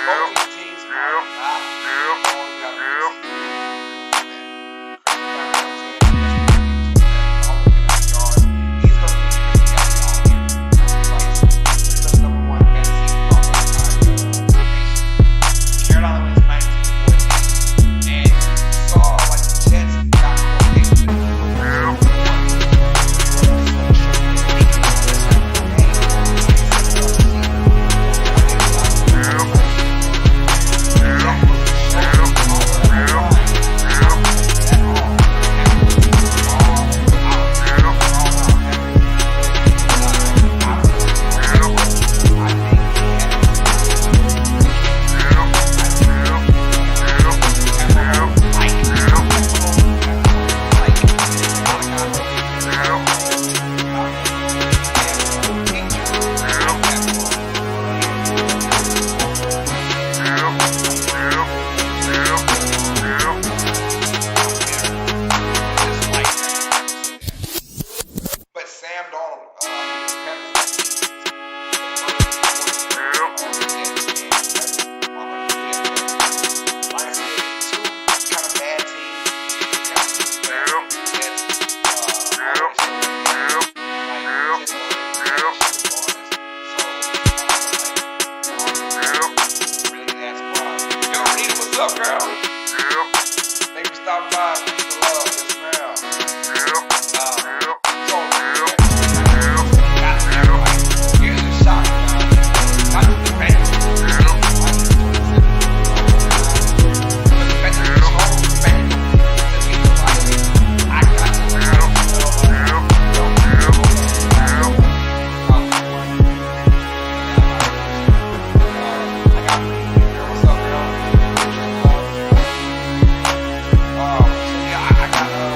Both these teams are not going to What's up, girl? Thank you for stopping by. Peace and love. Yes, ma'am. Here's a shock. I do the best. I got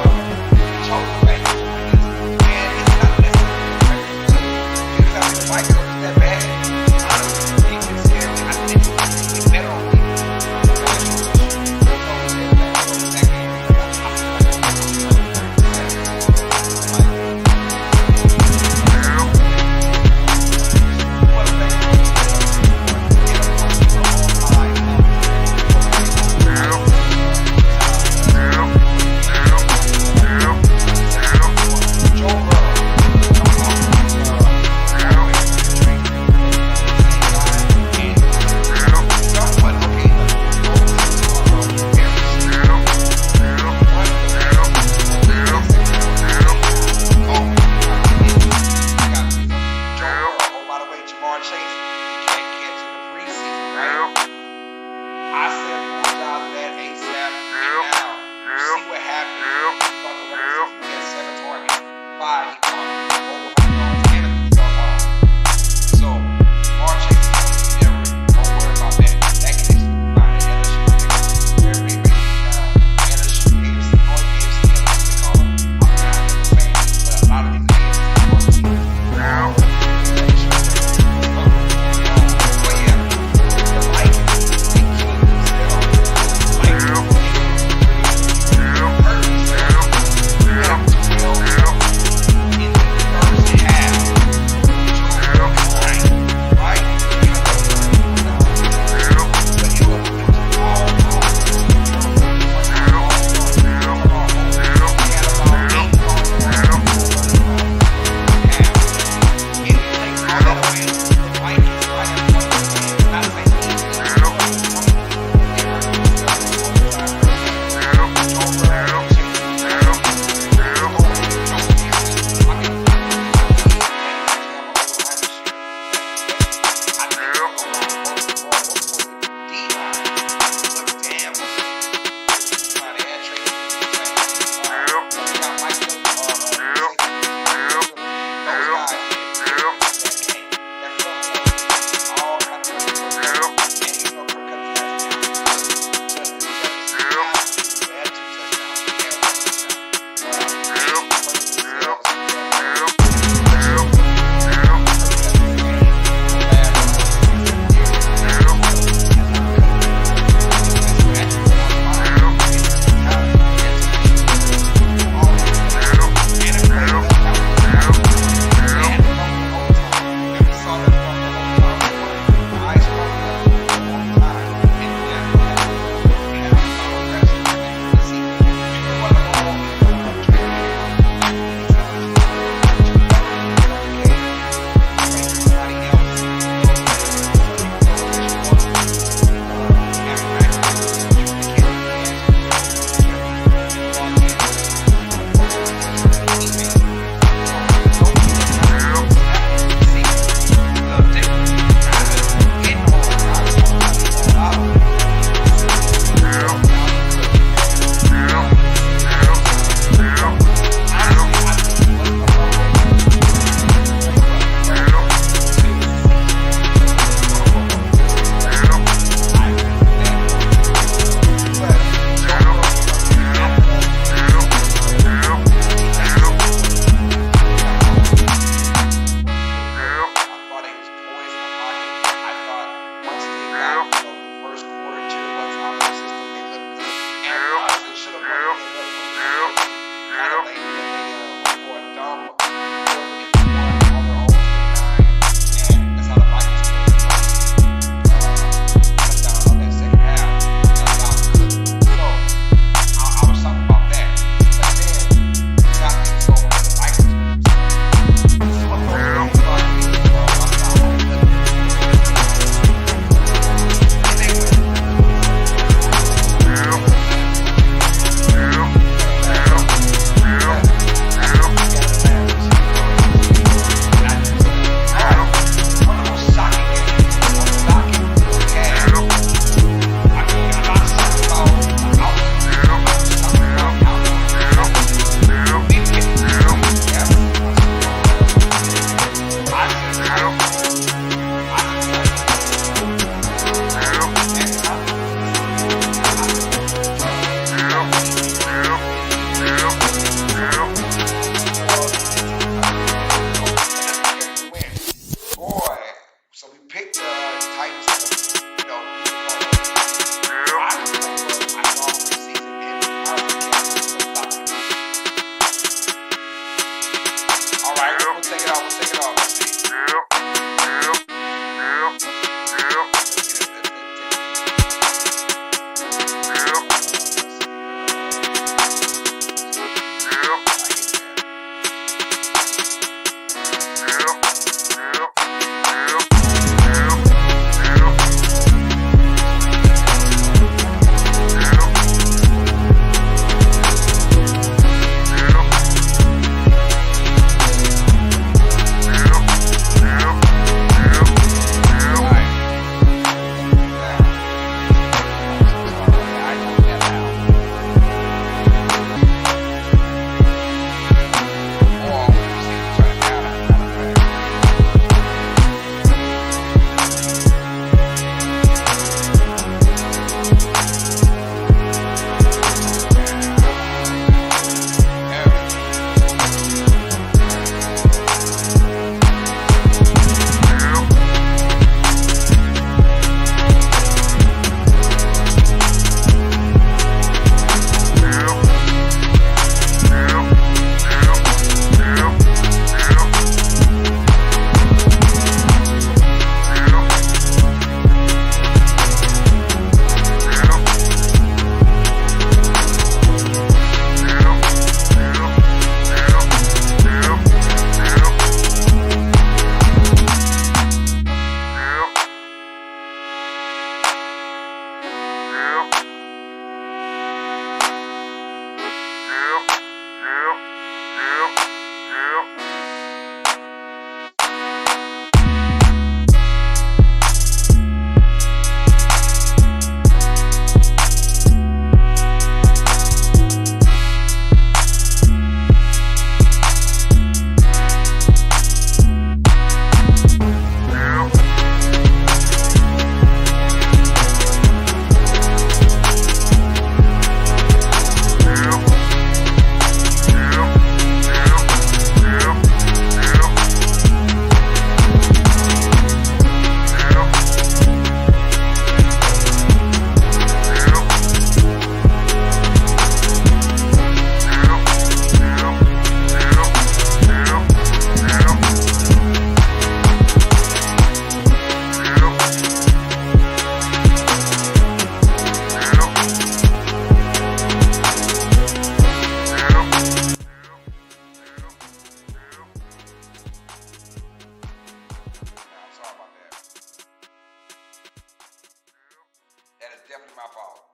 my fault.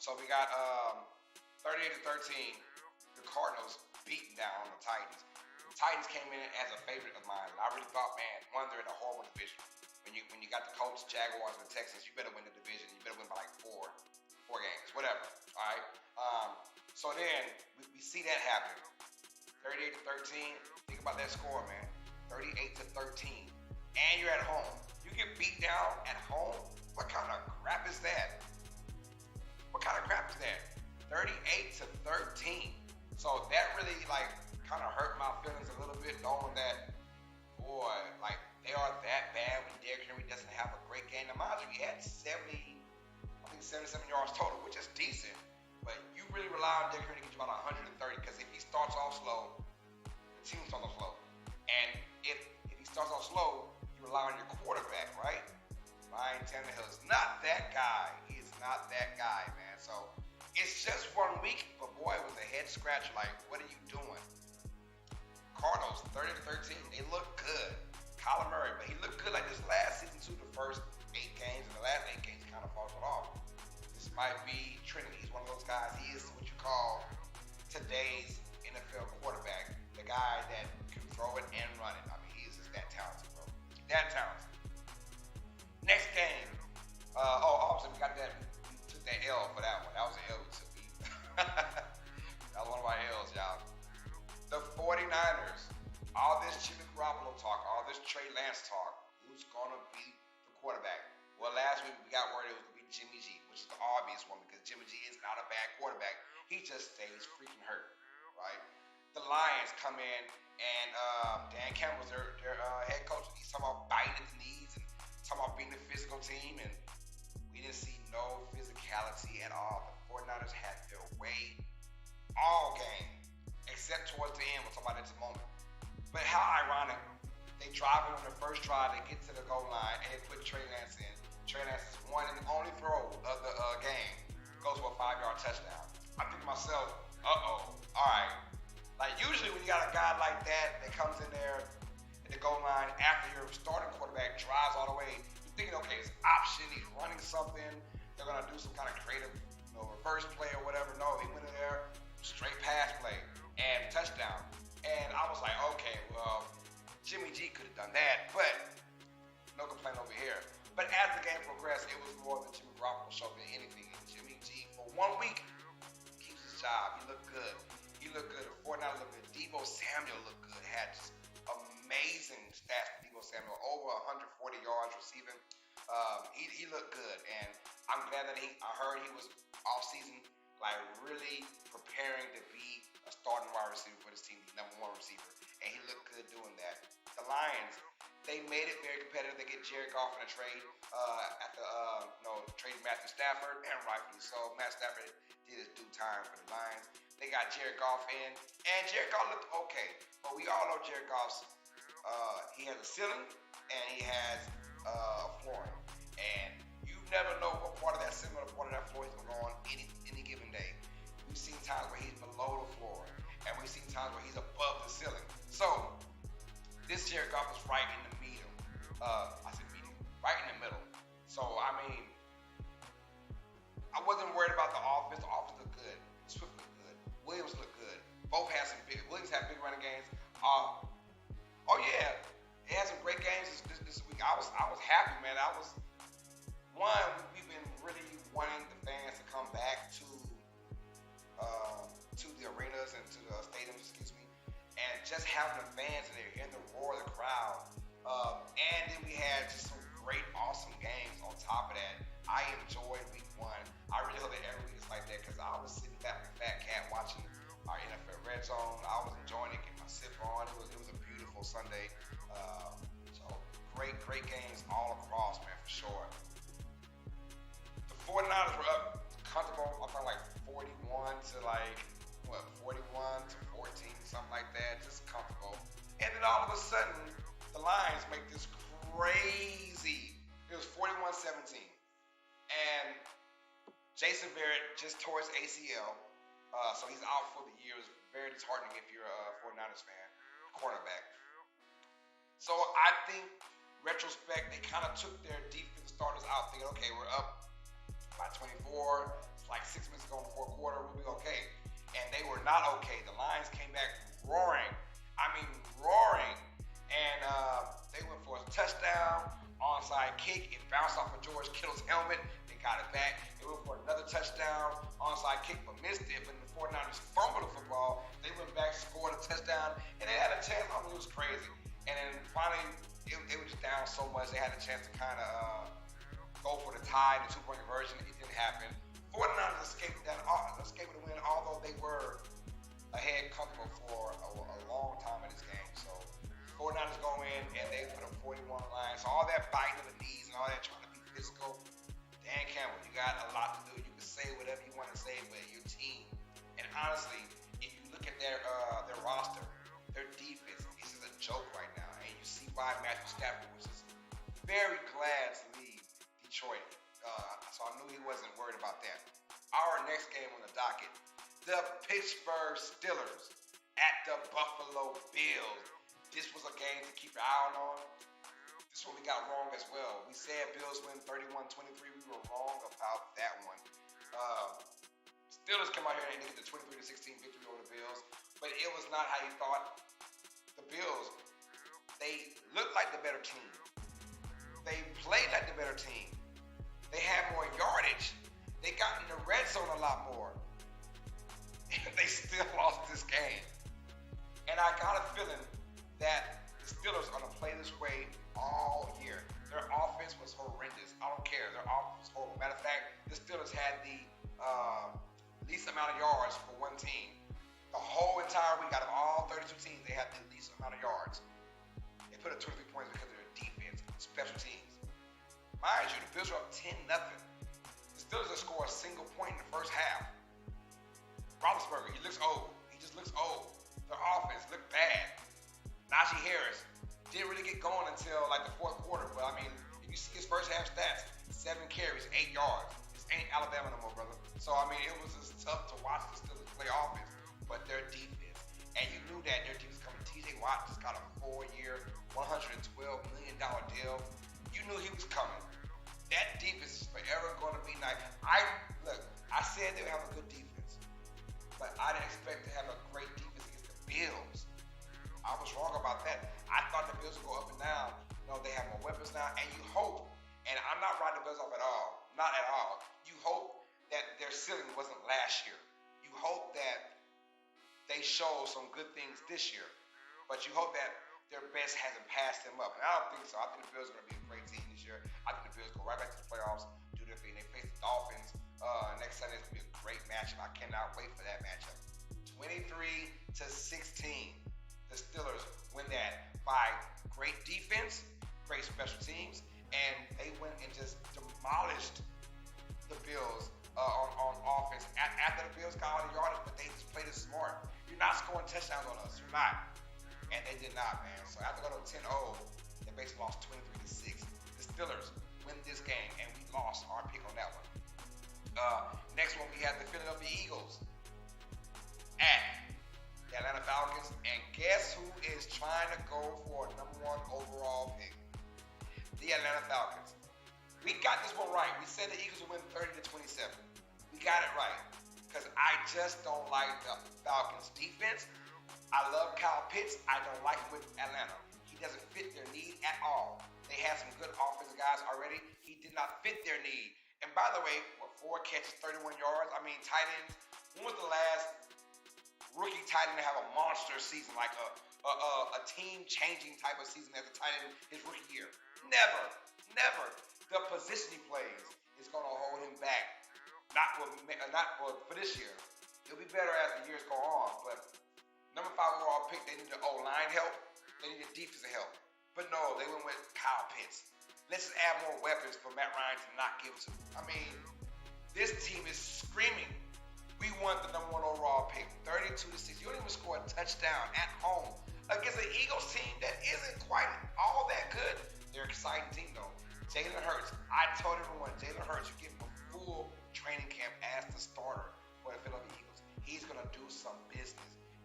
So we got 38-13. The Cardinals beating down on the Titans. The Titans came in as a favorite of mine. I really thought, man, they're in a horrible division. When you got the Colts, Jaguars, and the Texans, you better win the division. You better win by like four games, whatever. All right. So then we see that happen. 38-13. Think about that score, man. 38-13, and you're at home. You get beat down at home. What kind of crap is that? What kind of crap is that? 38-13. So that really kind of hurt my feelings a little bit, knowing that, boy, they are that bad when Derrick Henry doesn't have a great game. Now, mind you, he had 77 yards total, which is decent. But you really rely on Derrick Henry to get you about 130, because if he starts off slow, the team starts off slow. And if he starts off slow, you rely on your quarterback, right? Ryan Tannehill is not that guy. He is not that guy, man. So it's just 1 week, but boy, it was a head scratcher. Like, what are you doing? Cardinals, 30-13. They look good. Kyler Murray, but he looked good like this last season too. The first 8 games, and the last 8 games kind of falls off. This might be Trinity. He's one of those guys. He is what you call today's NFL quarterback. The guy that can throw it and run it. I mean, he is just that talented, bro. That talented. Next game. Obviously, we got that. We took that L for that one. That was an L we took. That was one of our L's, y'all. The 49ers. All this Jimmy Garoppolo talk, all this Trey Lance talk. Who's going to be the quarterback? Well, last week we got word it was going to be Jimmy G, which is the obvious one, because Jimmy G is not a bad quarterback. He just stays freaking hurt, right? The Lions come in, and Dan Campbell's their head coach. He's talking about biting at the knees and talking about being a physical team, and we didn't see no physicality at all. The 49ers had their way all game, except towards the end. We'll talk about it in a moment. But how ironic. They drive it on their first drive, they get to the goal line, and they put Trey Lance in. Trey Lance's one and only throw of the game goes for a 5-yard touchdown. I think to myself, all right. Like, usually when you got a guy like that comes in there at the goal line after your starting quarterback drives all the way, you're thinking, okay, it's option, he's running something, they're going to do some kind of creative reverse play or whatever. No, he went in there, straight pass play, and touchdown. And I was like, okay, well, Jimmy G could have done that, but no complaint over here. But as the game progressed, it was more than Jimmy Garoppolo showed than anything. And Jimmy G, for 1 week, keeps his job. He looked good. The 49ers looked good. Deebo Samuel looked good. Had just amazing stats for Deebo Samuel. Over 140 yards receiving. He looked good. And I'm glad that I heard he was off-season, really preparing to be a starting wide receiver for this team, the #1 receiver. And he looked good doing that. The Lions, they made it very competitive. They get Jared Goff in a trade traded Matthew Stafford, and rightfully so. Matt Stafford did his due time for the Lions. They got Jared Goff in, and Jared Goff looked okay. But we all know Jared Goff's, he has a ceiling, and he has a flooring. And you never know what part of that ceiling or part of that floor he's going to go on any given day. We've seen times where he's below the floor, and we've seen times where he's above the ceiling. So, this Jared Goff is right in the medium. Right in the middle. So, I mean, I wasn't worried about the offense. The offense looked good. Swift looked good. Williams looked good. Williams had big running games. He had some great games this week. I was happy, man. We've been really wanting the fans to come back to the arenas and to the stadiums, and just having the fans in there, hearing the roar of the crowd. And then we had just some great, awesome games on top of that. I enjoyed week 1. I really hope that every week is like that, because I was sitting back like a fat cat watching our NFL Red Zone. I was enjoying it, getting my sip on. It was a beautiful Sunday. So great games all across, man, for sure. The 49ers were up comfortable. I thought 41 to 14, something like that. Just comfortable. And then all of a sudden, the Lions make this crazy. It was 41-17. And Jason Barrett just tore his ACL. So he's out for the year. It's very disheartening if you're a 49ers fan, cornerback. So I think retrospect, they kind of took their defensive starters out, thinking, okay, we're up by 24. It's like 6 minutes ago in the fourth quarter. We'll be okay. And they were not okay. The Lions came back roaring. I mean, roaring. And they went for a touchdown, onside kick. It bounced off of George Kittle's helmet. They got it back. They went for another touchdown, onside kick, but missed it. But the 49ers fumbled the football. They went back, scored a touchdown, and they had a chance. I mean, it was crazy. And then finally, they were just down so much, they had a chance to kind of go for the tie, the 2-point conversion. It didn't happen. 49ers escaped the win, although they were ahead comfortable for a long time in this game. So 49ers go in and they put up 41 lines. So all that biting of the knees and all that trying to be physical, Dan Campbell, you got a lot to do. You can say whatever you want to say with your team. And honestly, if you look at their roster, their defense is a joke right now. And you see why Matthew Stafford was just very glad to leave Detroit. So I knew he wasn't worried about that. Our next game on the docket, the Pittsburgh Steelers at the Buffalo Bills. This was a game to keep your eye on. This one we got wrong as well. We said Bills win 31-23. We were wrong about that one. Steelers come out here and they get the 23-16 victory over the Bills, but it was not how you thought. The Bills, they looked like the better team. They played like the better team. They had more yardage. They got in the red zone a lot more. And they still lost this game. And I got a feeling that the Steelers are going to play this way all year. Their offense was horrendous. I don't care. Their offense was horrible. Matter of fact, the Steelers had the least amount of yards for one team. The whole entire week, out of all 32 teams, they had the least amount of yards. They put up 23 points because of their defense, special teams. Mind you, the Bills were up 10-0. The Steelers didn't score a single point in the first half. Roethlisberger, he looks old. He just looks old. Their offense looked bad. Najee Harris didn't really get going until like the fourth quarter. But I mean, if you see his first half stats, 7 carries, 8 yards. This ain't Alabama no more, brother. So I mean, it was just tough to watch the Steelers play offense. But their defense, and you knew that their defense coming. TJ Watt just got a 4-year, $112 million deal. You knew he was coming. That defense is forever going to be nice. I said they would have a good defense, but I didn't expect to have a great defense against the Bills. I was wrong about that. I thought the Bills would go up and down. No, they have more weapons now, and you hope, and I'm not writing the Bills off at all, not at all. You hope that their ceiling wasn't last year. You hope that they show some good things this year, but you hope that their best hasn't passed them up. And I don't think so. I think the Bills are going to be a great team this year. I think the Bills go right back to the playoffs, do their thing. They face the Dolphins next Sunday. It's going to be a great matchup. I cannot wait for that matchup. 23-16. The Steelers win that by great defense, great special teams, and they went and just demolished the Bills on offense. After the Bills got all the yardage, but they just played it smart. You're not scoring touchdowns on us. You're not. And they did not, man. So after going to 10-0, they basically lost 23-6. The Steelers win this game, and we lost our pick on that one. Next one, we had the Philadelphia Eagles at the Atlanta Falcons. And guess who is trying to go for a #1 overall pick? The Atlanta Falcons. We got this one right. We said the Eagles would win 30-27. We got it right. Because I just don't like the Falcons' defense. I love Kyle Pitts. I don't like him with Atlanta. He doesn't fit their need at all. They had some good offensive guys already. He did not fit their need. And by the way, 4 catches, 31 yards. I mean, tight ends. When was the last rookie tight end to have a monster season, like a team-changing type of season as a tight end his rookie year? Never. The position he plays is going to hold him back. Not for this year. He'll be better as the years go on, but #5 overall pick, they needed O-line help. They needed defensive help. But no, they went with Kyle Pitts. Let's just add more weapons for Matt Ryan to not give to. I mean, this team is screaming. We won the #1 overall pick, 32-6. You don't even score a touchdown at home against an Eagles team that isn't quite all that good. They're an exciting team, though. Jalen Hurts. I told everyone, Jalen Hurts, you give him a full training camp as the starter for the Philadelphia Eagles. He's going to do some business.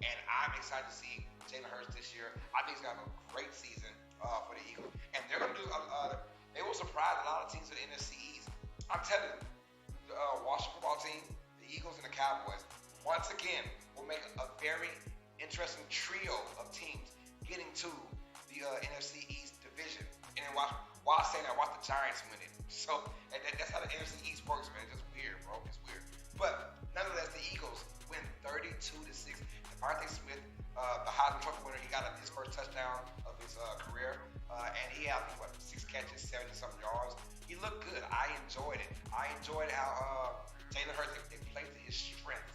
And I'm excited to see Jalen Hurts this year. I think he's going to have a great season. for the Eagles, and they're going to do. They will surprise a lot of teams in the NFC East. I'm telling you, the Washington football team, the Eagles, and the Cowboys, once again, will make a very interesting trio of teams getting to the NFC East division. And then while saying that, watch the Giants win it. So that's how the NFC East works, man. It's just weird, bro. It's weird. But nonetheless, the Eagles win 32-6. Devontae Smith, the Heisman Trophy winner, he got his first touchdown of his career, and he had 6 catches, 70-something yards. He looked good. I enjoyed it. I enjoyed how Jalen Hurts they played to his strength.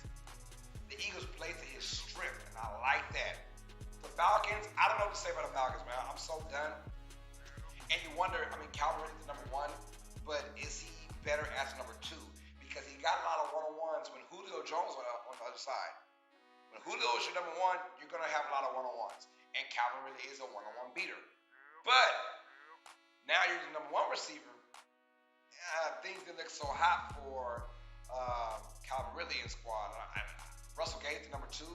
The Eagles played to his strength, and I like that. The Falcons, I don't know what to say about the Falcons, man. I'm so done. And you wonder, I mean, Calvin is number 1, but is he better as number 2? Because he got a lot of one-on-ones when Julio Jones was on the other side. When Julio is your number 1, you're going to have a lot of one-on-ones. And Calvin really is a one-on-one beater. But now you're the number 1 receiver. Things didn't look so hot for Calvin Ridley and squad. Russell Gage, the number 2,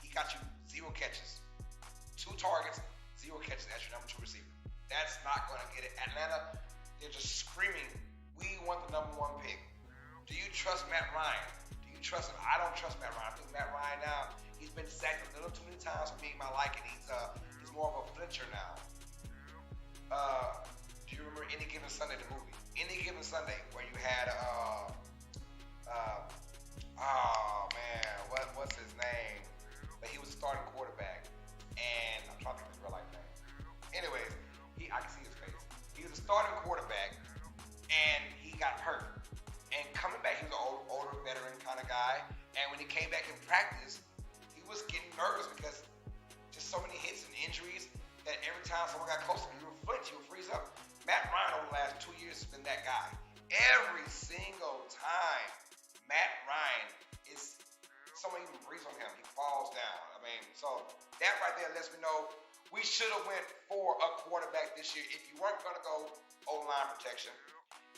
he got you 0 catches. 2 targets, 0 catches as your number 2 receiver. That's not going to get it. Atlanta, they're just screaming, we want the number 1 pick. Do you trust Matt Ryan? Do you trust him? I don't trust Matt Ryan. I think Matt Ryan now, he's been sacked a little too many times for me in my liking. He's more of a flincher now. Do you remember Any Given Sunday, the movie? Any Given Sunday, where you had, what's his name? But he was a starting quarterback, and I'm trying to think of his real life name. Anyways, I can see his face. He was a starting quarterback, and he got hurt. And coming back, he was an older veteran kind of guy. And when he came back in practice, he was getting nervous because just so many hits and injuries that every time someone got close to him, he would flinch, he would freeze up. Matt Ryan over the last 2 years has been that guy. Every single time Matt Ryan is, someone even breathes on him, he falls down. I mean, so that right there lets me know we should have went for a quarterback this year. If you weren't going to go O-line protection,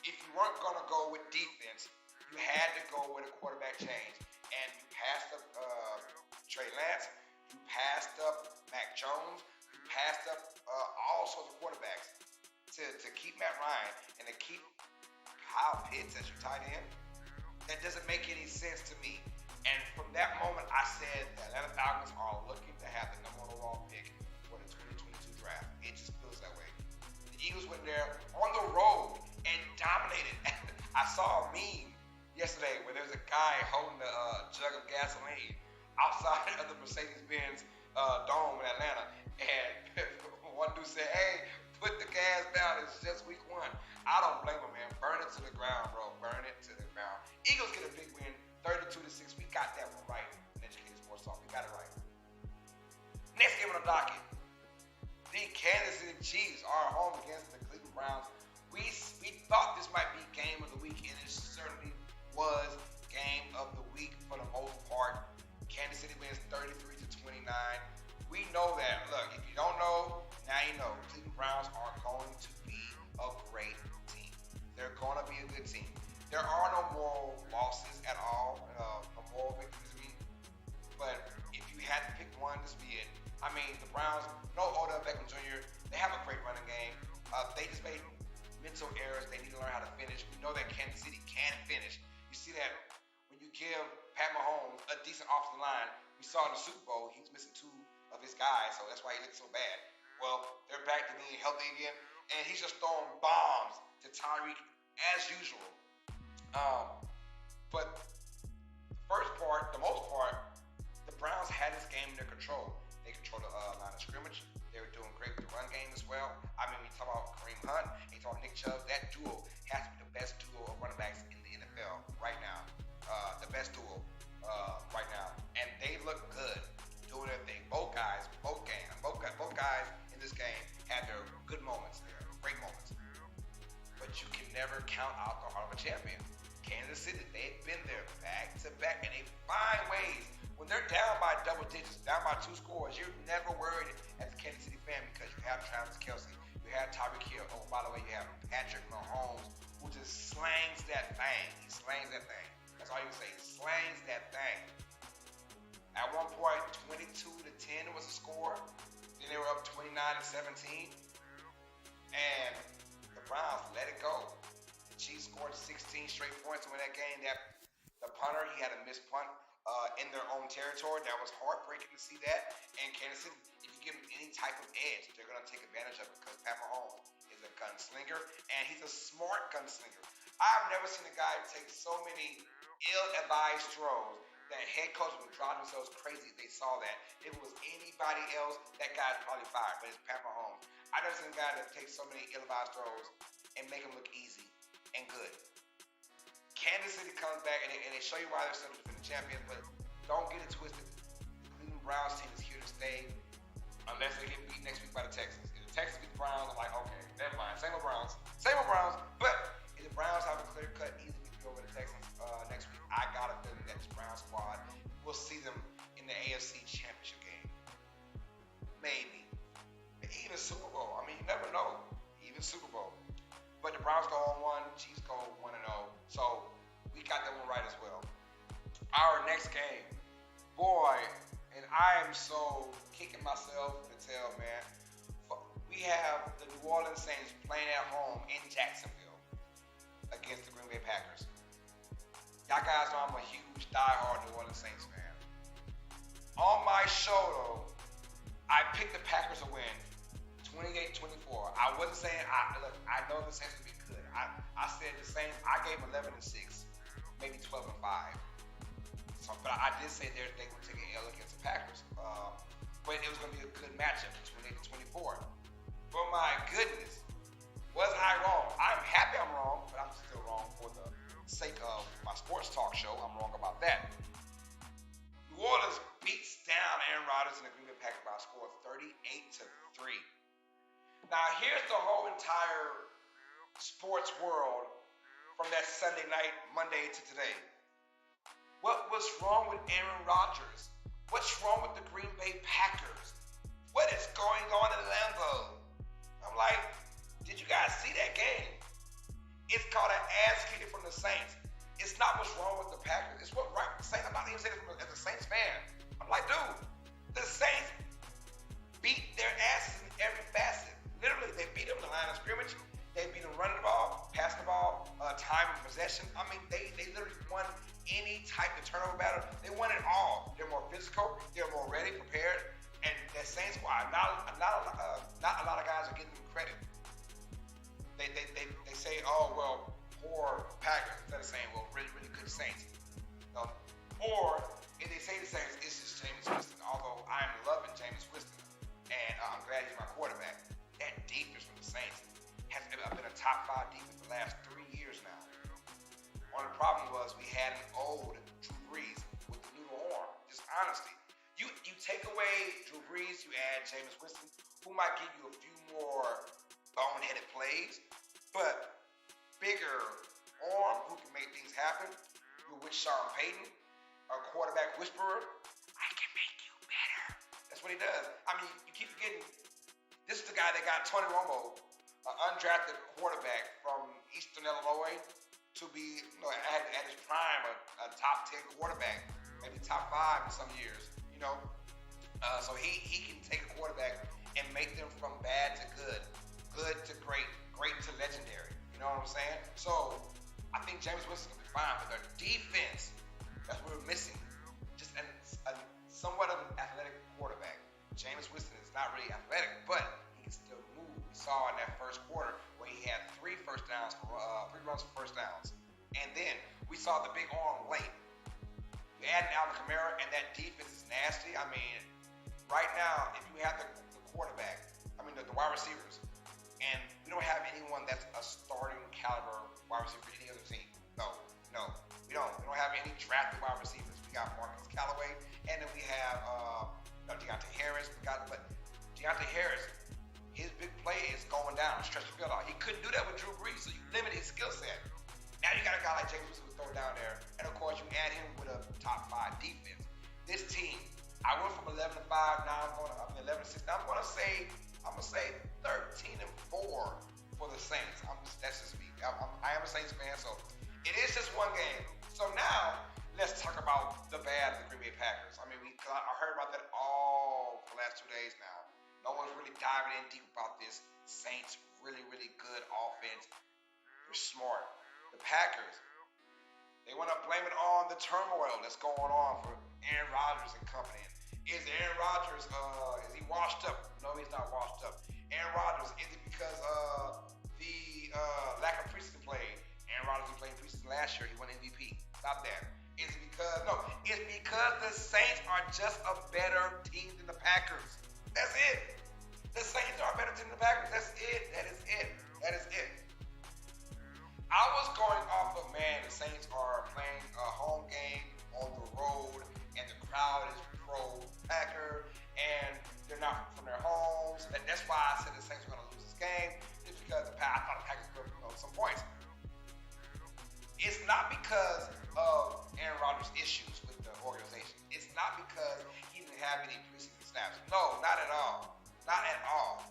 if you weren't going to go with defense, you had to go with a quarterback change. And you passed up Trey Lance, you passed up Mac Jones, you passed up all sorts of quarterbacks to keep Matt Ryan and to keep Kyle Pitts as your tight end. That doesn't make any sense to me. And from that moment, I said the Atlanta Falcons are looking to have the number 1 overall pick for the 2022 draft. It just feels that way. The Eagles went there on the road and dominated. I saw a meme yesterday where there's a guy holding a jug of gasoline outside of the Mercedes-Benz Dome in Atlanta. And one dude said, hey, put the gas down. It's just week 1. I don't blame him, man. Burn it to the ground, bro. Burn it to the ground. Eagles get a big win, 32-6. We got that one right in Educated Sports Talk. We got it right. Next game on the docket. The Kansas City Chiefs are home against the Cleveland Browns. We thought this might be game of the week, and it certainly was game of the week for the most part. Kansas City wins 33-29. We know that. Look, if you don't know, now you know. Cleveland Browns are going to be a great team. They're going to be a good team. There are no moral losses at all, no moral victories. But if you had to pick one, this be it. I mean, the Browns, no Odell Beckham Jr., they have a great running game. They just made mental errors. They need to learn how to finish. We know that Kansas City can finish. You see that when you give Pat Mahomes a decent offensive line. We saw in the Super Bowl, he's missing 2 of his guys, so that's why he looks so bad. Well, they're back to being healthy again, and he's just throwing bombs to Tyreek as usual. But the most part, the Browns had this game in their control. They controlled the line of scrimmage. They were doing great with the run game as well. I mean, we talk about Kareem Hunt, we talk about Nick Chubb. That duo has to be the best duo of running backs in the NFL right now. The best duo right now, and they look good doing their thing. Both guys in this game had their good moments there, great moments. But you can never count out the heart of a champion. Kansas City, they've been there back to back, and they find ways. When they're down by double digits, down by 2 scores, you're never worried as a Kansas City fan because you have Travis Kelce, you have Tyreek Hill. Oh, by the way, you have Patrick Mahomes, who just slangs that thing. He slangs that thing. That's all you can say. He slangs that thing. At one point, 22-10 was the score. Then they were up 29-17. And the Browns let it go. The Chiefs scored 16 straight points to win that game. The punter, he had a missed punt in their own territory. That was heartbreaking to see that. And Kansas City, if you give them any type of edge, they're going to take advantage of it because Pat Mahomes is a gunslinger, and he's a smart gunslinger. I've never seen a guy take so many ill-advised throws that head coaches would drive themselves crazy if they saw that. If it was anybody else, that guy's probably fired, but it's Pat Mahomes. I've never seen a guy that takes so many ill-advised throws and make them look easy and good. Kansas City comes back and they show you why they're still the defending champion, but don't get it twisted. The Cleveland Browns team is here to stay unless they get beat next week by the Texans. If the Texans beat the Browns, I'm like, okay, never mind. Same old Browns. But if the Browns have a clear-cut, easy victory over the Texans next week, I got a feeling that this Browns squad, we'll see them in the AFC Championship game. Maybe. Even Super Bowl. I mean, you never know. Even Super Bowl. But the Browns go on 1, Chiefs go 1-0. So we got that one right as well. Our next game, boy, and I am so kicking myself in the tail, man. We have the New Orleans Saints playing at home in Jacksonville against the Green Bay Packers. Y'all guys know I'm a huge diehard New Orleans Saints fan. On my show, though, I picked the Packers to win 28-24. I wasn't saying, look, I know the Saints would be good. I said the same. I gave 11-6, maybe 12-5. So, but I did say they would take an L against the Packers. But it was going to be a good matchup, 28-24. But my goodness, was I wrong? I'm happy I'm wrong, but I'm still wrong for the sake of my sports talk show. I'm wrong about that. New Orleans beats down Aaron Rodgers and the Green Bay Packers by a score of 38-3. Now, here's the whole entire sports world from that Sunday night, Monday to today. What was wrong with Aaron Rodgers? What's wrong with the Green Bay Packers? What is going on in Lambeau? I'm like, did you guys see that game? It's called an ass kicking from the Saints. It's not what's wrong with the Packers. It's what's right with the Saints. I'm not even saying this as a Saints fan. I'm like, dude, the Saints beat their asses in every facet. Literally, they beat them in the line of scrimmage. They beat them running the ball, passing the ball, time of possession. I mean, they literally won any type of turnover battle. They won it all. They're more physical. They're more ready, prepared. And that Saints squad, not a lot of guys are getting them credit. They say, oh, well, poor Packers, instead of saying, well, really, really good Saints. Or if they say the Saints, it's just Jameis Winston. Although I'm loving Jameis Winston, and I'm glad he's my quarterback. That defense from the Saints has been a top 5 defense for the last 3 years now. Only problem was we had an old Drew Brees with the noodle arm. Just honesty. You take away Drew Brees, you add Jameis Winston, who might give you a few more boneheaded plays, but bigger arm who can make things happen. You're with Sean Payton, a quarterback whisperer. I can make you better. That's what he does. I mean, you keep forgetting, this is the guy that got Tony Romo, an undrafted quarterback from Eastern Illinois, to be, at his prime, a top 10 quarterback, maybe top 5 in some years, So he can take a quarterback and make them from bad to good to great to legendary. You know what I'm saying? So I think Jameis Winston will be fine, but their defense, that's what we're missing. Just a somewhat of an athletic quarterback. Jameis Winston is not really athletic, but he can still move. We saw in that first quarter where he had 3 runs for first downs. And then we saw the big arm late. You add Alvin Kamara, and that defense is nasty. I mean, right now, if you have the quarterback, the wide receivers, and we don't have anyone that's a starting caliber wide receiver for any other team. No, we don't. We don't have any drafted wide receivers. We got Marcus Callaway, and then we have Deontay Harris. But Deontay Harris, his big play is going down, stretch the field out. He couldn't do that with Drew Brees, so you limit his skill set. Now you got a guy like James Winston who throw down there, and of course you add him with a top 5 defense. This team, I went from 11-5, now I'm going to 11-6. Now I'm going to say 13-4 for the Saints. That's just me. I am a Saints fan, so it is just one game. So now let's talk about the bad of the Green Bay Packers. I heard about that all for the last 2 days now. No one's really diving in deep about this. Saints, really, really good offense. They're smart. The Packers, they want to blame it on the turmoil that's going on for Aaron Rodgers and company. Is Aaron Rodgers, is he washed up? No, he's not washed up. Aaron Rodgers, is it because the lack of preseason play? Aaron Rodgers played preseason last year. He won MVP. Stop that. Is it because, no, it's because the Saints are just a better team than the Packers. That's it. The Saints are a better team than the Packers. That's it. That is it. That is it. I was going off of, man, the Saints are playing a home game on the road, and the crowd is pro-Packer, and they're not from their homes. That's why I said the Saints were going to lose this game, just because I thought the Packers were going to some points. It's not because of Aaron Rodgers' issues with the organization. It's not because he didn't have any preseason snaps. No, not at all. Not at all.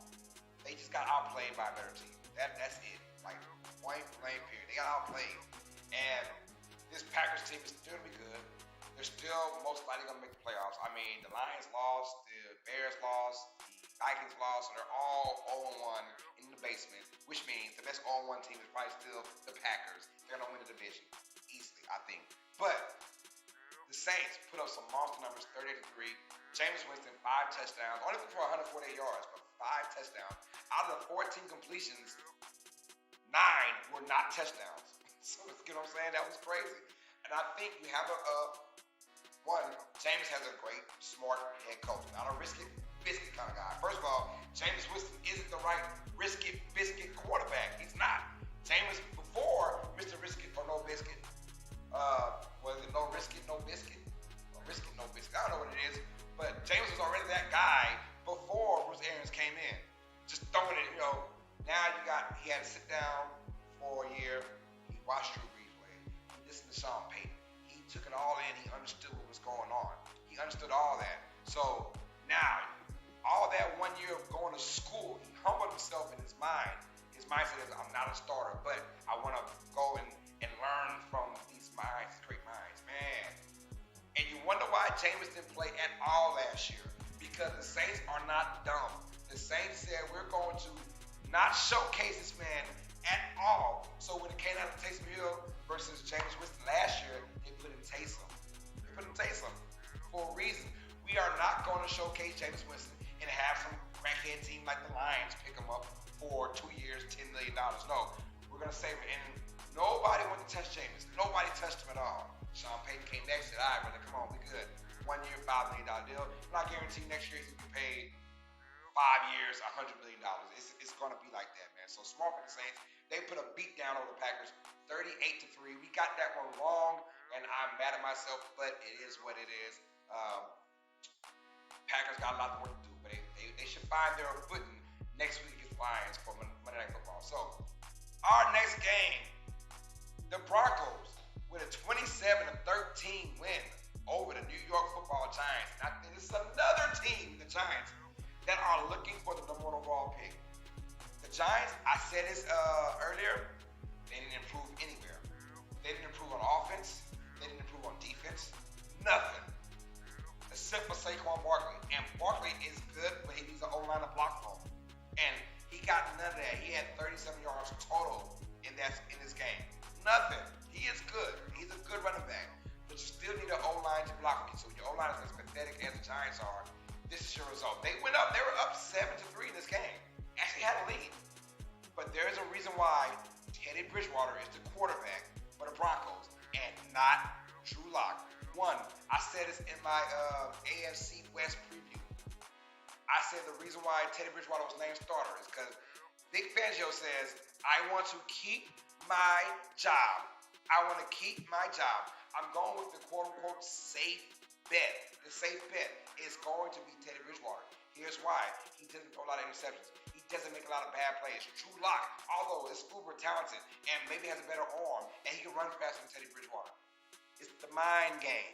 They just got outplayed by a better team. That's it. Like, point blank period. They got outplayed. And this Packers team is still going to be good. They're still most likely going to make the playoffs. I mean, the Lions lost, the Bears lost, the Vikings lost, and they're all 0-1 in the basement, which means the best 0-1 team is probably still the Packers. They're going to win the division easily, I think. But the Saints put up some monster numbers, 38-3. Jameis Winston, 5 touchdowns, only for 148 yards, but 5 touchdowns. Out of the 14 completions, 9 were not touchdowns. So, you know what I'm saying? That was crazy. And I think you have Jameis has a great, smart head coach. Not a risk-it-biscuit kind of guy. First of all, Jameis Winston isn't the right risk-it-biscuit quarterback. He's not. Jameis before Mr. Risk-it or No Biscuit. Was it No Risk-it, No Biscuit? Or Risk-it, No Biscuit. I don't know what it is. But Jameis was already that guy before Bruce Arians came in. Just throwing it, Now he had to sit down for a year. He watched Drew Brees play. He listened to Sean Payton. He took it all in. He understood what was going on. He understood all that. So now, all that 1 year of going to school, he humbled himself in his mind. His mindset is, I'm not a starter, but I want to go and learn from these minds, these great minds. Man. And you wonder why Jameis didn't play at all last year. Because the Saints are not dumb. The Saints said, we're going to not showcase this man at all. So when it came out of Taysom Hill versus Jameis Winston last year, they put in Taysom. For a reason. We are not going to showcase Jameis Winston and have some crackhead team like the Lions pick him up for 2 years, $10 million. No, we're going to save him. And nobody wanted to touch Jameis. Nobody touched him at all. Sean Payton came next and said, all right, brother, come on, we good. 1 year, $5 million deal. And I guarantee next year he's going to be paid 5 years, $100 million. It's going to be like that, man. So smart for the Saints. They put a beat down over the Packers, 38-3. We got that one wrong, and I'm mad at myself, but it is what it is. Packers got a lot of work to do, but they should find their footing next week against Lions for Monday Night Football. So our next game, the Broncos with a 27-13 win over the New York Football Giants. And I think this is another team, the Giants, that are looking for the number 1 overall pick. The Giants, I said this earlier, they didn't improve anywhere. They didn't improve on offense. They didn't improve on defense. Nothing. Except for Saquon Barkley. And Barkley is good, but he needs an O-line to block for him. And he got none of that. He had 37 yards total in this game. Nothing. He is good. He's a good running back. But you still need an O-line to block him. So when your O-line is as pathetic as the Giants are, this is your result. They went up. They were up 7-3 in this game. Actually had a lead. But there's a reason why Teddy Bridgewater is the quarterback for the Broncos and not Drew Lock. One, I said this in my AFC West preview. I said the reason why Teddy Bridgewater was named starter is because Vic Fangio says, I want to keep my job. I want to keep my job. I'm going with the quote-unquote safe bet. The safe bet is going to be Teddy Bridgewater. Here's why. He doesn't throw a lot of interceptions. He doesn't make a lot of bad plays. Drew Lock, although is uber talented and maybe has a better arm, and he can run faster than Teddy Bridgewater. It's the mind game.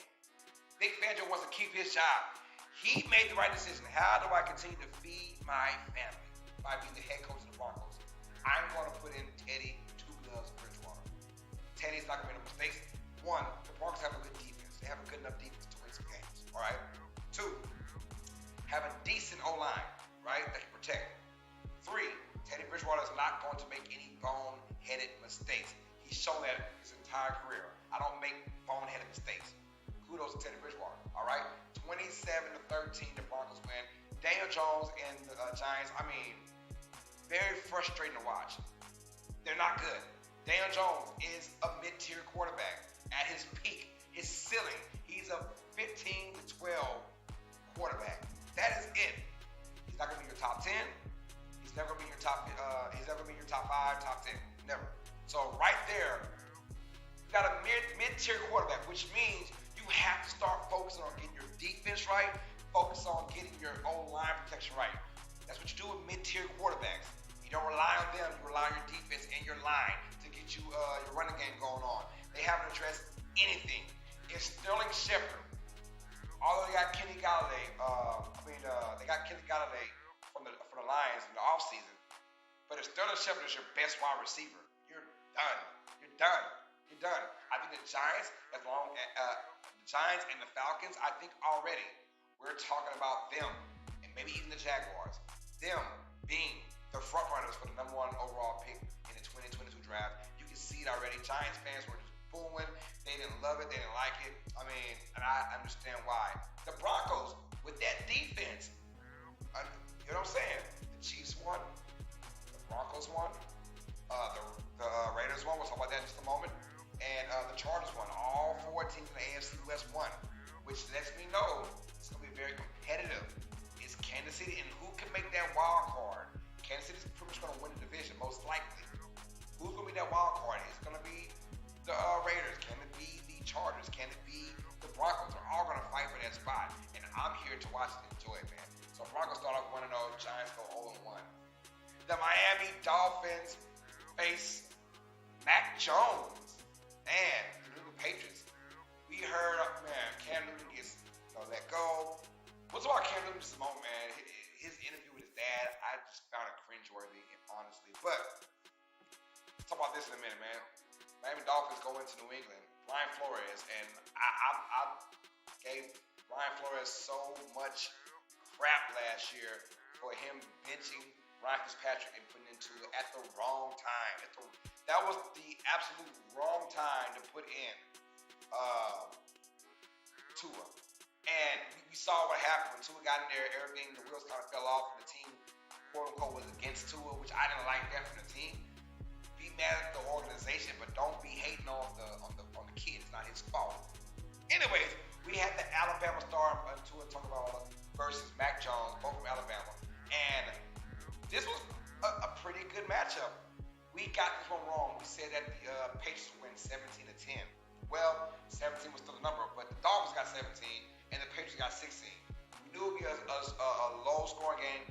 Vic Fangio wants to keep his job. He made the right decision. How do I continue to feed my family by being the head coach of the Broncos? I'm going to put in Teddy Two Gloves Bridgewater. Teddy's not going to make no mistakes. One, the Broncos have a good defense. They have a good enough defense to win some games. All right. Two, have a decent O-line. Right. right, that can protect. 3, Teddy Bridgewater is not going to make any boneheaded mistakes. He's shown that his entire career. I don't make boneheaded mistakes. Kudos to Teddy Bridgewater. All right, 27-13, the Broncos win. Daniel Jones and the Giants, I mean, very frustrating to watch. They're not good. Daniel Jones is a mid-tier quarterback. At his peak, his ceiling, he's a 15-12 quarterback. That is it. He's not going to be your top 10. He's never going to be your top. He's never going to be your top 5, top 10. Never. So right there, you got a mid-tier quarterback, which means you have to start focusing on getting your defense right. Focus on getting your own line protection right. That's what you do with mid-tier quarterbacks. You don't rely on them. You rely on your defense and your line to get you your running game going on. They haven't addressed anything. It's Sterling Shepard. Although they got Kenny Galladay, they got Kenny Galladay from the Lions in the offseason. But if Sterling Shepard is your best wide receiver, you're done. You're done. You're done. I think the Giants, the Giants and the Falcons, I think already we're talking about them, and maybe even the Jaguars, them being the front runners for the number 1 overall pick in the 2022 draft. You can see it already. Giants fans were just booing. They didn't love it. They didn't like it. I mean, and I understand why. The Broncos, with that defense, you know what I'm saying? The Chiefs won. The Broncos won. The Raiders won. We'll talk about that in just a moment. And the Chargers won. All 4 teams in the AFC West won, which lets me know it's going to be very competitive. It's Kansas City, and who can make that wild card? Kansas City's pretty much going to win the division, most likely. Who's going to be that wild card? It's going to be the Raiders. Can it be the Chargers? Can it be the Broncos? They're all going to fight for that spot, and I'm here to watch and enjoy it, man. So Broncos start off 1-0, Giants go 0-1. The Miami Dolphins face Mac Jones and the New England Patriots. We heard, man, Cam Newton gets let go. What's about Cam Newton this moment, man? His interview with his dad, I just found it cringeworthy, honestly. But let's talk about this in a minute, man. Miami Dolphins go into New England. Brian Flores, and I gave Brian Flores so much crap last year for him benching Ryan Fitzpatrick and putting into it at the wrong time. That was the absolute wrong time to put in Tua. And we saw what happened when Tua got in there. Everything, the wheels kind of fell off, and the team, quote unquote, was against Tua, which I didn't like that from the team. Be mad at the organization, but don't be hating on the kid. It's not his fault. Anyways, we had the Alabama star Tua Tagovailoa versus Mac Jones, both from Alabama, and this was a pretty good matchup. We got this one wrong. We said that the Patriots would win 17-10. Well, 17 was still the number, but the Dolphins got 17 and the Patriots got 16. We knew it would be a low-scoring game.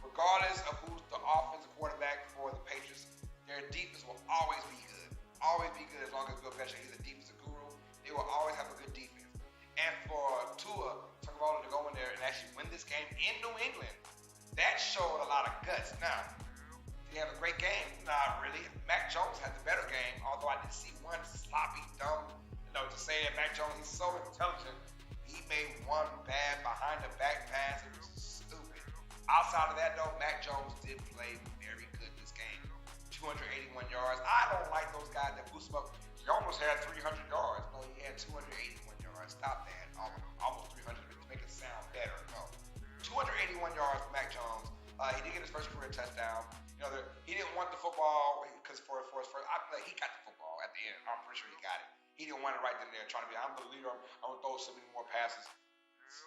Regardless of who's the offensive quarterback for the Patriots, their defense will always be good. Always be good as long as Bill Belichick is a defensive guru. They will always have a good defense. And for Tua Tagovailoa to go in there and actually win this game in New England, that showed a lot of guts. Now, did he have a great game? Not really. Mac Jones had the better game, although I did see one sloppy, dumb, to say that Mac Jones, he's so intelligent, he made one bad behind-the-back pass. It was stupid. Outside of that, though, Mac Jones did play very good this game. 281 yards. I don't like those guys that boost him up. He almost had 300 yards. No, he had 281 yards. Stop that. Almost 300 to make it sound better. No. 281 yards for Mac Jones. He did get his first career touchdown. He didn't want the football because for his first, he got the football at the end. I'm pretty sure he got it. He didn't want it right then and there, trying to be, I'm the leader. I'm going to throw so many more passes.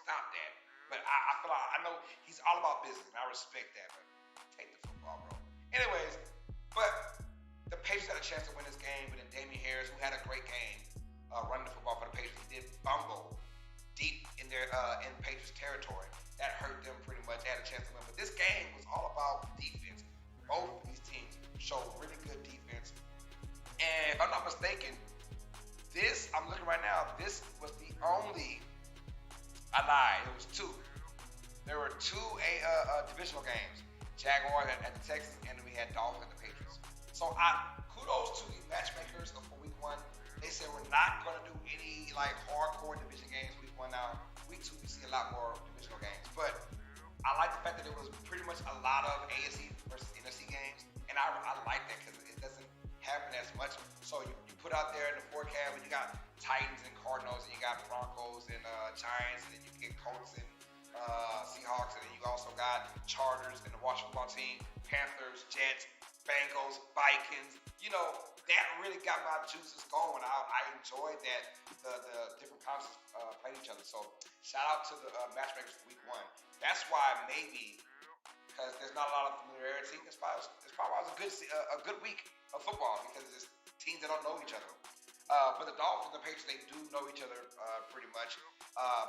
Stop that. But I feel like, I know he's all about business, and I respect that, but take the football, bro. Anyways, but the Patriots had a chance to win this game, but then Damian Harris, who had a great game running the football for the Patriots, he did fumble deep in their in Patriots territory. That hurt them pretty much. They had a chance to win. But this game was all about defense. Both of these teams showed really good defense. And if I'm not mistaken, I'm looking right now, this was the only, I lied, it was two. There were two divisional games. Jaguars at the Texans, and then we had Dolphins and the Patriots. So kudos to the matchmakers for week 1. They said we're not going to do any hardcore division games week 1 now. Week 2, we see a lot more divisional games. But I like the fact that it was pretty much a lot of AFC versus NFC games, and I like that because it doesn't happen as much. So you put out there in the forecast when you got Titans and Cardinals, and you got Broncos and Giants, and then you get Colts and Seahawks, and then you also got Chargers and the Washington football team, Panthers, Jets, Bengals, Vikings. That really got my juices going. I enjoyed that the different conferences played each other. So shout out to the matchmakers for week 1. That's why maybe, because there's not a lot of familiarity, it's probably a good week of football because it's teams that don't know each other. But the Dolphins and the Patriots, they do know each other pretty much.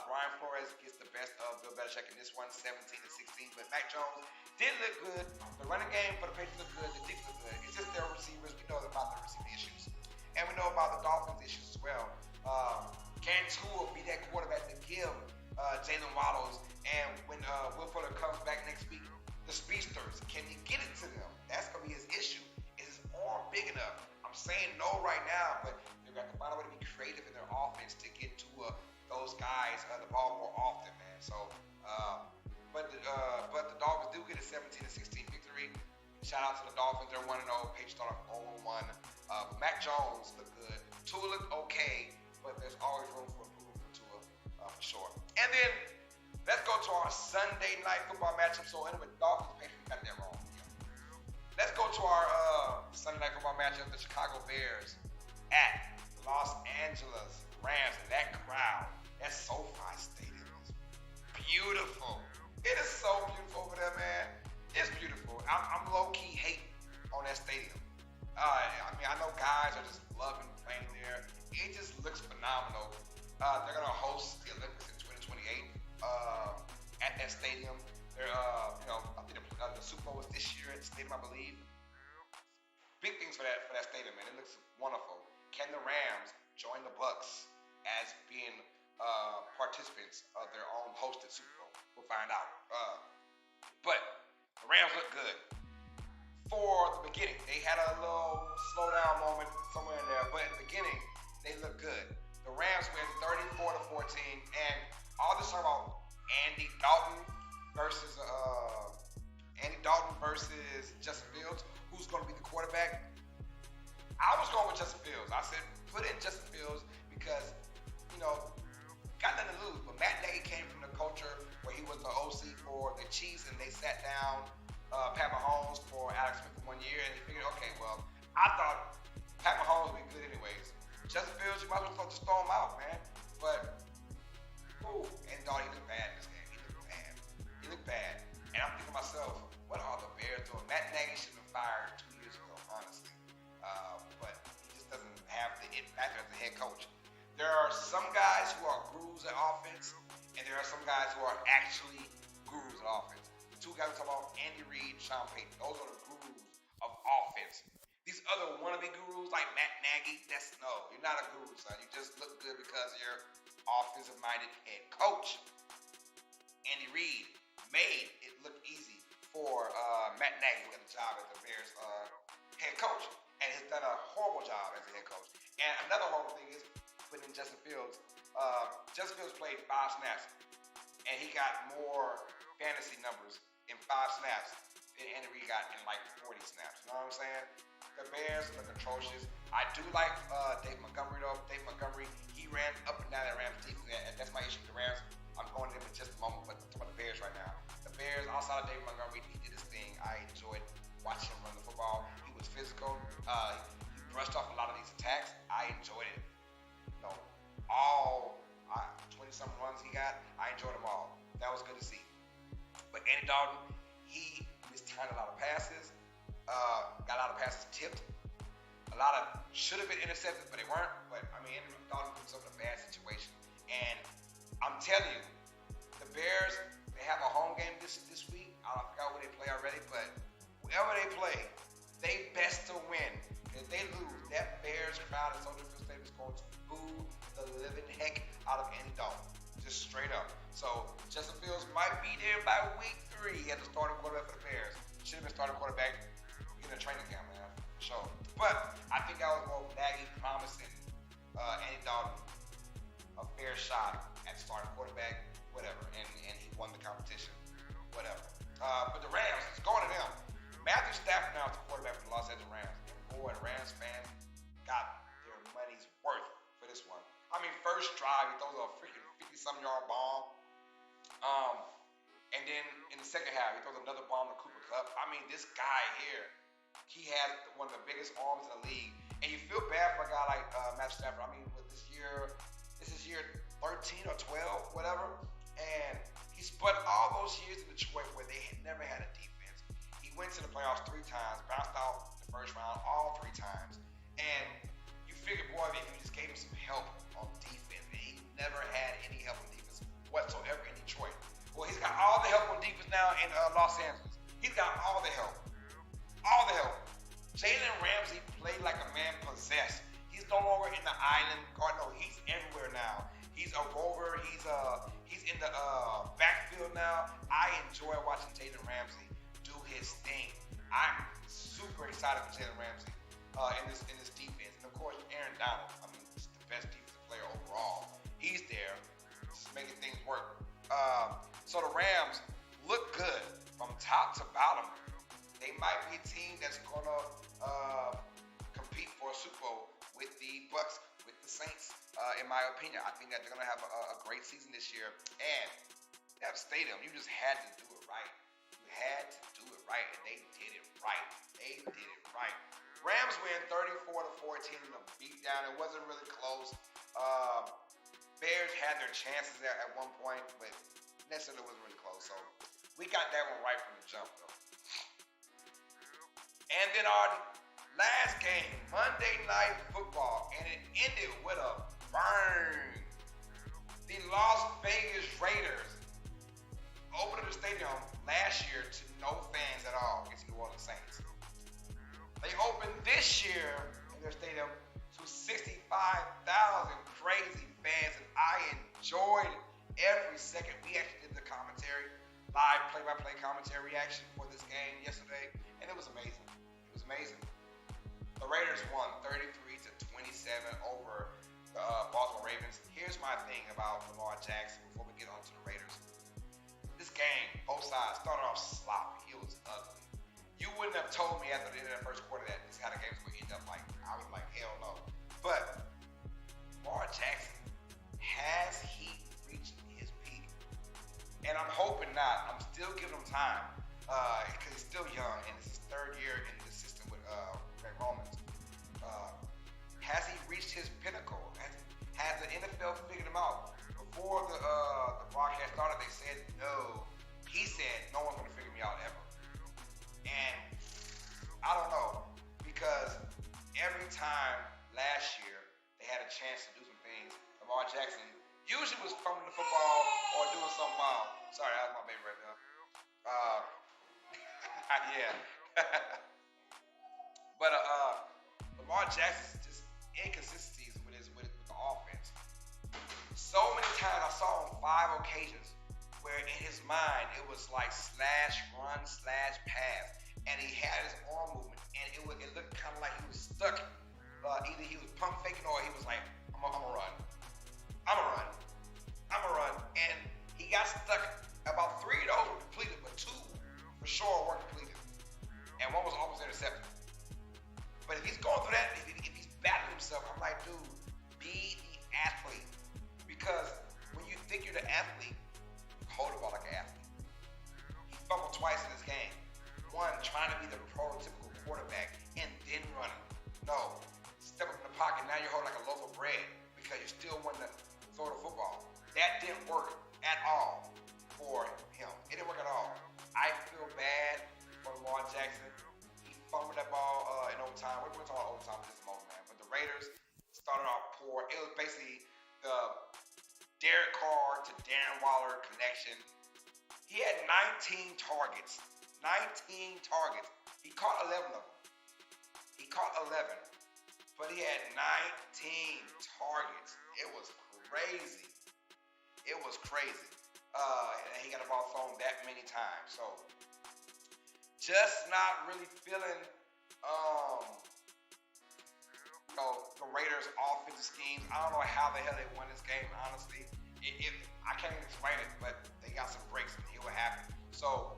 Brian Flores gets the best of Bill Belichick in this one, 17-16. But Mac Jones did look good. The running game for the Patriots look good. The defense look good. It's just their receivers. We know about the receiving issues. And we know about the Dolphins issues as well. Can Tua be that quarterback to give Jalen Waddles? And when Will Fuller comes back next week, the speedsters, can he get it to them? That's going to be his issue. Is his arm big enough? I'm saying no right now, but they're going to find a way to be creative in their offense to get to those guys the ball more often, man. So, but the Dolphins do get a 17-16 victory. Shout out to the Dolphins. They're 1-0. Patriots start off 0-1. But Mac Jones looked good. Tua looked okay, but there's always room for improvement for Tua for sure. And then let's go to our Sunday night football matchup. So anyway, Dolphins, Patriots, got that wrong. Yeah. Let's go to our Sunday night football matchup. The Chicago Bears at Los Angeles Rams. And that crowd, that SoFi Stadium is beautiful. It is so beautiful over there, man. It's beautiful. I'm low-key hating on that stadium. I know guys are just loving playing there. It just looks phenomenal. They're going to host the Olympics in 2028 at that stadium. They're, I think the Super Bowl was this year at the stadium, I believe. Big things for that stadium, man. It looks wonderful. Can the Rams join the Bucks as being participants of their own hosted Super Bowl? We'll find out. But the Rams look good. For the beginning, they had a little slowdown moment somewhere in there, but at the beginning, they look good. The Rams win 34-14, and all this talk about Andy Dalton versus Justin Fields, who's going to be the quarterback. I was going with Justin Fields. I said put in Justin Fields because got nothing to lose. But Matt Nagy came from the culture where he was the OC for the Chiefs, and they sat down Pat Mahomes for Alex Smith for 1 year, and he figured, okay, well, I thought Pat Mahomes would be good anyways. Justin Fields, you might as well just throw him out, man. But, and dog, he looked bad in this game. He looked bad. And I'm thinking to myself, what are the Bears doing? Matt Nagy should have been fired 2 years ago, honestly. But he just doesn't have the it factor as a head coach. There are some guys who are gurus at offense, and there are some guys who are actually gurus at offense. The two guys we're talking about, Andy Reid, Sean Payton, those are the gurus of offense. These other wannabe gurus like Matt Nagy, you're not a guru, son. You just look good because you're offensive-minded head coach. Andy Reid made it look easy for Matt Nagy who got the job as the Bears head coach, and has done a horrible job as a head coach. And another horrible thing is putting in Justin Fields. Justin Fields played 5 snaps, and he got more fantasy numbers in 5 snaps than Andy Reid got in like 40 snaps. You know what I'm saying? The Bears look atrocious. I do like Dave Montgomery though. Dave Montgomery, he ran up and down that Rams defense, and that's my issue with the Rams. I'm going to them in just a moment, but I'm talking about the Bears right now. The Bears, outside of Dave Montgomery, he did his thing. I enjoyed watching him run the football. He was physical. He brushed off a lot of these attacks. I enjoyed it. All 20-something runs he got, I enjoyed them all. That was good to see. But Andy Dalton, he mistimed a lot of passes, got a lot of passes tipped. A lot of should have been intercepted, but they weren't. But Andy Dalton put himself in a bad situation. And I'm telling you, the Bears, they have a home game this week. I forgot where they play already, but whoever they play, they best to win. If they lose, that Bears crowd at Soldier Field Stadium is going to boo the living heck out of Andy Dalton. Just straight up. So Justin Fields might be there by week 3 as a starting quarterback for the Bears. Should have been starting quarterback in the training camp, man. So, but I think that was more Nagy promising Andy Dalton a fair shot at starting quarterback, whatever, and he won the competition. whatever. But the Rams, it's going to them. Matthew Stafford now is the quarterback for the Los Angeles Rams. And boy, the Rams fans got their money's worth for this one. I mean, first drive, he throws a freaking 50-some yard bomb. And then in the second half, he throws another bomb to Cooper Kupp. I mean, this guy here, he has one of the biggest arms in the league. And you feel bad for a guy like Matthew Stafford. I mean, with this is year 13 or 12, whatever. And he spent all those years in Detroit where they had never had a defense. He went to the playoffs 3 times, bounced out the first round all 3 times. And you figure, boy, if you just gave him some help on defense, and he never had any help on defense whatsoever in Detroit. Well, he's got all the help on defense now in Los Angeles. He's got all the help. All the help. Jalen Ramsey played like a man possessed. He's no longer in the island guard. No, he's everywhere now. He's a rover. He's in the backfield now. I enjoy watching Jalen Ramsey do his thing. I'm super excited for Jalen Ramsey in this defense. And of course, Aaron Donald. I mean, he's the best defensive player overall. He's there, just making things work. So the Rams look good from top to bottom. They might be a team that's gonna compete for a Super Bowl with the Bucs, with the Saints. In my opinion, I think that they're gonna have a great season this year. And that stadium, you just had to do it right. You had to do it right, and they did it right. They did it right. Rams win 34-14 in a beatdown. It wasn't really close. Bears had their chances there at one point, but necessarily wasn't really close. So we got that one right from the jump, though. And then our last game, Monday Night Football, and it ended with a burn. The Las Vegas Raiders opened the stadium last year to no fans at all against the New Orleans Saints. They opened this year in their stadium to 65,000 crazy fans, and I enjoyed every second. We actually did the commentary, live play-by-play commentary reaction for this game yesterday, and it was amazing. It was amazing. The Raiders won 33-27 over the Baltimore Ravens. Here's my thing about Lamar Jackson before we get on to the Raiders. This game, both sides, started off sloppy. It was ugly. You wouldn't have told me after the end of the first quarter that this is how the game's going to end up like. I was like, hell no. But Lamar Jackson, has he reached his peak? And I'm hoping not. I'm still giving him time because he's still young and it's his 3rd year in the system with Greg Romans. Has he reached his pinnacle? Has the NFL figured him out? Before the broadcast started, they said no. He said no one's going to figure me out ever. And I don't know, because every time last year they had a chance to do some things, Lamar Jackson usually was fumbling the football or doing something wild. Sorry, that was my baby right now. Yeah. But Lamar Jackson's just inconsistencies with the offense. So many times I saw on 5 occasions where in his mind it was like /run/pass, and he had his arm movement, and it looked kind of like he was stuck. Either he was pump faking or he was like, I'm gonna run, and he got stuck. About 3 of those were completed, but 2 for sure weren't completed, and 1 was almost intercepted. But if he's going through that, if he's battling himself, I'm like, dude, be the athlete, because when you think you're the athlete, hold the ball like an athlete. He fumbled twice in this game. 1, trying to be the prototypical quarterback and then running. No, step up in the pocket, now you're holding like a loaf of bread because you still want to throw the football. That didn't work at all for him. It didn't work at all. I feel bad for Lamar Jackson. He fumbled that ball in overtime. We're talking about overtime at this moment, man. But the Raiders started off poor. It was basically the Derek Carr to Darren Waller connection. He had 19 targets. 19 targets. He caught 11 of them. But he had 19 targets. It was crazy. And he got the ball thrown that many times. So, just not really feeling, the Raiders' offensive schemes. I don't know how the hell they won this game, honestly. I can't even explain it, but they got some breaks, and hear what happened. So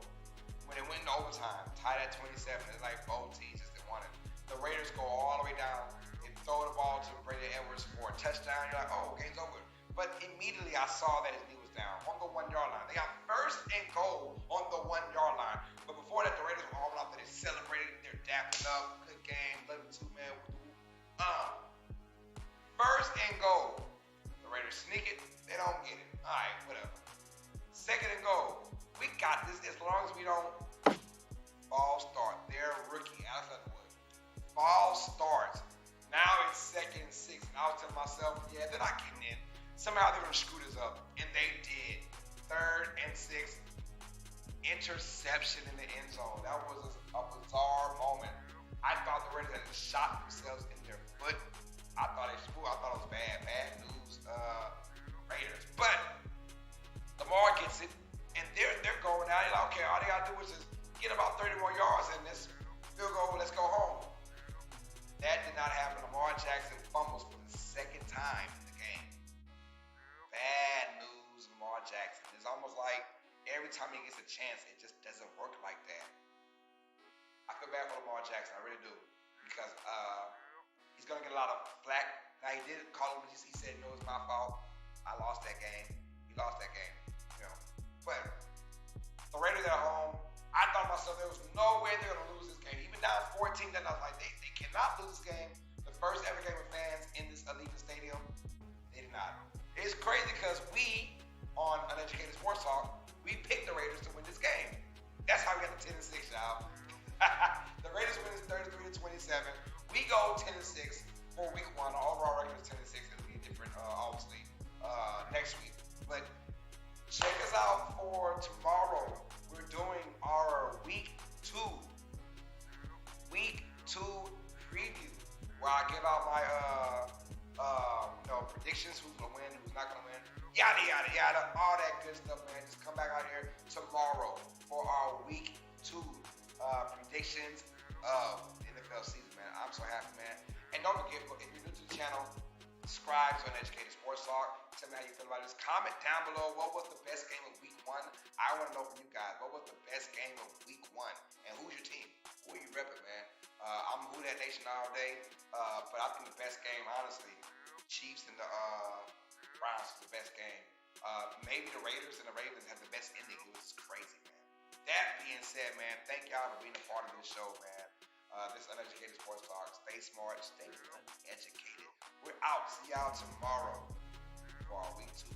when it went into overtime, tied at 27, it's like both teams just didn't want it. The Raiders go all the way down and throw the ball to Brady Edwards for a touchdown. You're like, oh, game's over. But immediately I saw that his knee was down on the 1 yard line. They got first and goal on the 1 yard line. But before that, the Raiders were all out there. They celebrated. They're dapping up. Good game. 11-2, man. First and goal. The Raiders sneak it. They don't get it. All right, whatever. Second and goal. We got this as long as we don't false start. They're a rookie. Alex Leatherwood. False starts. Now it's 2nd and 6. And I was telling myself, yeah, they're not getting in. Somehow they're going to screw this up. And they did. 3rd and 6. Interception in the end zone. That was a bizarre moment. I thought the Raiders had shot themselves in their foot. I thought it was bad. Bad news, Raiders. But Lamar gets it. And they're going out. They're like, okay, all they got to do is just get about 30 more yards in this field goal. Let's go home. That did not happen. Lamar Jackson fumbles for the 2nd time in the game. Bad news, Lamar Jackson. It's almost like every time he gets a chance, it just doesn't work like that. I feel bad for Lamar Jackson. I really do. Because he's going to get a lot of flack. Now, he did call him. He said, no, it's my fault. I lost that game. He lost that game. You know. But the Raiders at home, I thought to myself, there was no way they're going to lose this game. Even down 14, then I was like, they cannot lose this game. The first ever game with fans in this Allegiant Stadium, they did not. It's crazy because we, on Uneducated Sports Talk, we picked the Raiders to win this game. That's how we got the 10-6, y'all. The Raiders win 33-27. We go 10-6 for week 1. Our overall record is 10-6. It'll be different, obviously, next week. But check us out for tomorrow. We're doing our week 2 preview, where I give out my predictions, who's gonna win, who's not gonna win, yada yada yada, all that good stuff, man. Just come back out here tomorrow for our week 2 predictions of the NFL season, man. I'm so happy, man. And don't forget, if you're new to the channel, subscribe to Uneducated Sports Talk. Tell me how you feel about this. Comment down below, what was the best game of week 1? I want to know from you guys, what was the best game of week 1? And who's your team? Who are you repping, man? I'm Who That Nation all day. But I think the best game, honestly, Chiefs and the Browns was the best game. Maybe the Raiders and the Ravens had the best ending. It was crazy, man. That being said, man, thank y'all for being a part of this show, man. This Uneducated Sports Talk. Stay smart, stay uneducated. We're out. See y'all tomorrow for our week 2.